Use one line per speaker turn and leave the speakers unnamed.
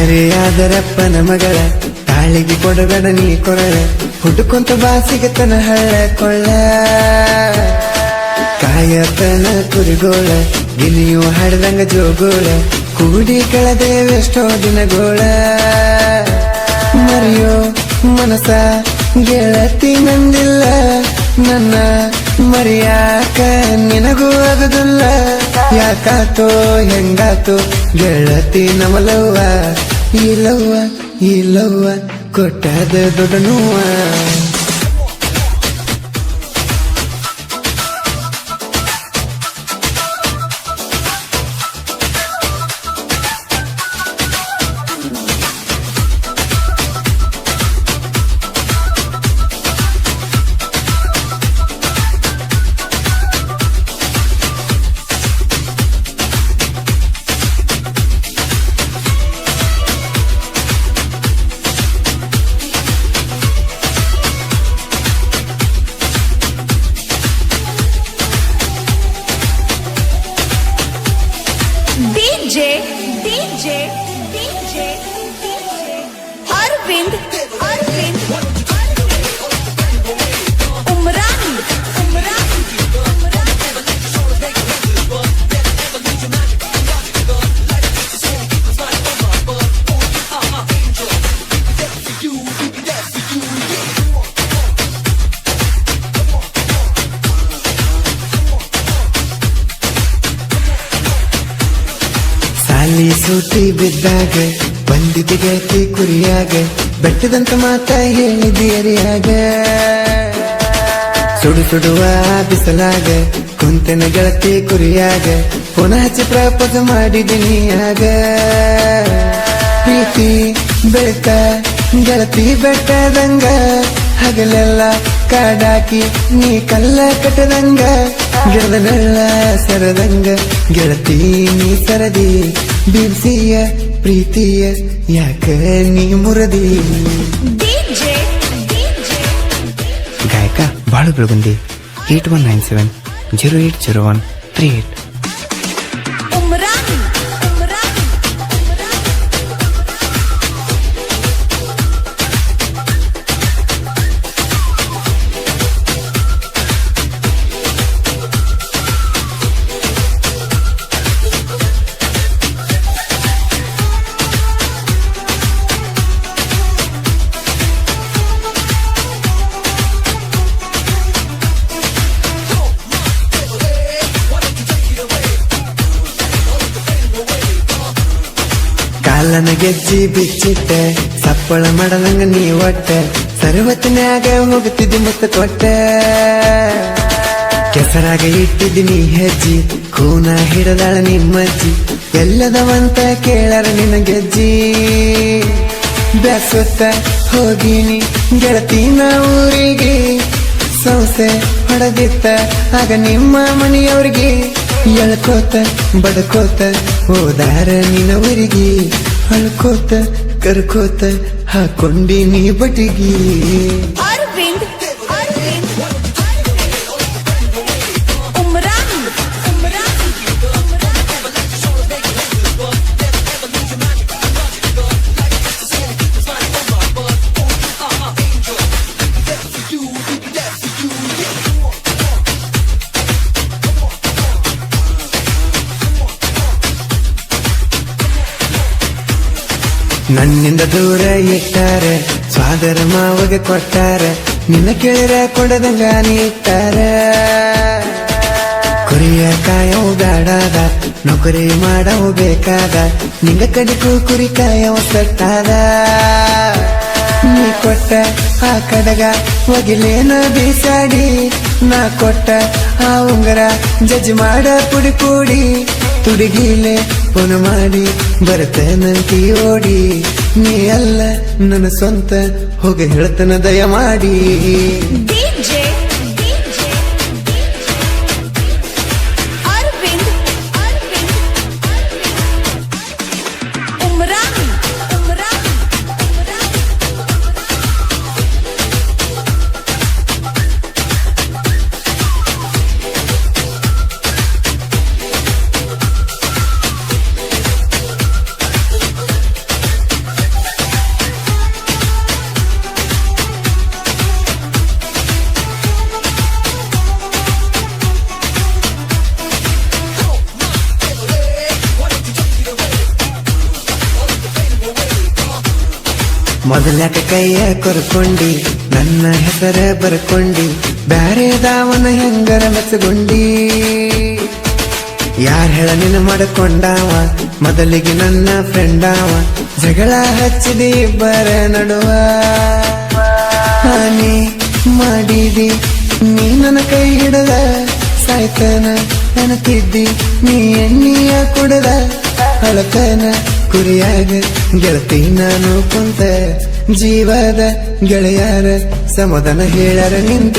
ಮರ್ಯಾದರಪ್ಪನ ಮಗಳ ತಾಳಿಗೆ ಕೊಡಬೇಡ ನೀ ಕೊರಳ ಹುಡುಕೊಂತ ಬಾಸಿಗತನ ಹಳ್ಳ ಕೊಳ್ಳ ಕಾಯತನ ಕುರಿಗೋಳ ಗಿಲಿಯು ಹಾಡ್ದಂಗ ಜೋಗೋಳ ಕೂಡಿ ಕಳೆದೇವೆಷ್ಟೋ ದಿನಗೋಳ ಮರಿಯೋ ಮನಸ ಗೆಳತಿ ನಂದಿಲ್ಲ ನನ್ನ ಮರಿಯಾಕ ನಿನಗೂ ಆಗುದಿಲ್ಲ ಯಾಕಾತೋ ಹೆಂಗಾತೋ ಗೆಳತಿ ನಮಲವ್ವ ಈ ಲವ್ವ ಕೊಟ್ಟಾದ ದೊಡ್ಡ ನೋವ
DJ Arvind Umran
ಸಾಲಿ ಸೂಟಿ ಬಿದ್ದಾಗ ಬಂದಿದ್ದ ಗೆಳತಿ ಕುರಿಯಾಗ ಬೆಟ್ಟದಂತ ಮಾತ ಹೇಳಿದಿಯರಿಯಾಗ ಸುಡುವ ಬಿಸಲಾಗ ಕುಂತನ ಗೆಳತಿ ಕುರಿಯಾಗ ಪುನಃ ಹಚ್ಚಿ ಪ್ರಪೋಸ್ ಮಾಡಿದಿನಿ ಆಗ ಪ್ರೀತಿ ಬೆಳಕ ಗೆಳತಿ ಬೆಟ್ಟದಂಗ ಹಗಲೆಲ್ಲ ಕಾಡಾಕಿ ನೀ ಕಲ್ಲ ಕಟ್ಟದಂಗ ಗಿಡದ ನೆಳ್ಳ ಸರದಂಗ ಗೆಳತಿ ನೀ ಸರದಿ ಬೀರ್ಸಿಯ ಪ್ರೀತಿಯ ಯಾಕ ನೀ ಮುರದಿ ಗಾಯಕ ಬಾಳು ಬೆಳಗುಂದಿ 8197080138 ಕಾಲನ ಗೆಜ್ಜಿ ಬಿಚ್ಚಿಟ್ಟ ಸಪ್ಪಳ ಮಾಡದಂಗ ನೀ ಒಟ್ಟ ಸರ್ವತ್ತಿನ್ಯಾಗ ಹೋಗುತ್ತಿದ್ದಿ ಮುತ್ತ ಕೊಟ್ಟ ಕೆಸರಾಗ ಇಟ್ಟಿದ್ದಿ ಹೆಜ್ಜಿ ಕೂನ ಹಿಡದಾಳ ನಿಮ್ಮಜ್ಜಿ ಎಲ್ಲದವಂತ ಕೇಳರ ನಿನ್ನ ಗೆಜ್ಜಿ ಬ್ಯಾಸೊತ್ತ ಹೋಗಿನಿ ಗೆಳತಿನ ಊರಿಗೆ ಸೌಸೆ ಹೊಡೆದಿತ್ತ ಆಗ ನಿಮ್ಮ ಮನೆಯವ್ರಿಗೆ ಎಳ್ಕೋತ ಬಡ್ಕೋತ ಹೋದಾರ ನಿನ್ನ ಊರಿಗೆ ಅಳ್ಕೋತ ಕರ್ಕೋತ ಹಾಕೊಂಡಿ ನೀ ಬಟಿಗಿ ನನ್ನಿಂದ ದೂರ ಇಟ್ಟಾರ ಸ್ವಾದರ ಮಾವಗೆ ಕೊಟ್ಟಾರ ನಿನ್ನ ಕೇಳಿರ ಕೊಡದಂಗ ನೀಟ್ಟಾರ ಕುರಿಯ ಕಾಯವು ಬೇಡಾದ ನೌಕರಿ ಮಾಡವು ಬೇಕಾದ ನಿಂಗ ಕಡಿಕು ಕುರಿ ಕಾಯವ ಸಟ್ಟಾದ ನೀ ಕೊಟ್ಟ ಆ ಕಡಗ ಒಗಿಲೇನ ಬೀಸಾಡಿ ನಾ ಕೊಟ್ಟ ಆ ಉಂಗರ ಜಜ್ಜಿ ಮಾಡ ಪುಡಿ ಪುಡಿ ತುಡಿಗಿಲೆ ಫೋನ್ ಮಾಡಿ ಬರ್ತೇನಂತಿ ಓಡಿ ನೀ ಅಲ್ಲ ನನ್ನ ಸ್ವಂತ ಹೋಗಿ ಹೇಳ್ತನ ದಯ ಮಾಡಿ ಮೊದಲ್ಯಾಕ ಕೈಯ ಕೊರ್ಕೊಂಡಿ ನನ್ನ ಹೆಸರ ಬರ್ಕೊಂಡಿ ಬ್ಯಾರೆದಾವನ ಹೆಂಗರ ಮೆಚ್ಚಗೊಂಡಿ ಯಾರ ಹೇಳ ನಿನ್ನ ಮಾಡ್ಕೊಂಡಾವ ಮೊದಲಿಗೆ ನನ್ನ ಫ್ರೆಂಡಾವ ಜಗಳ ಹಚ್ಚಿದಿ ಇಬ್ಬರ ನಡುವ ಹಾನಿ ಮಾಡಿದಿ ನೀ ನನ್ನ ಕೈ ಹಿಡದ ಸಾಯ್ತನ ನೆನಪಿದ್ದಿ ನೀ ಎಣ್ಣಿಯ ಕುಡದ ಹಳಕನ ಕುರಿಯಾಗ ಗೆಳತಿ ನಾನು ಕುಂತ ಜೀವದ ಗೆಳೆಯರ ಸಮಾಧಾನ ಹೇಳರ ನಿಂತ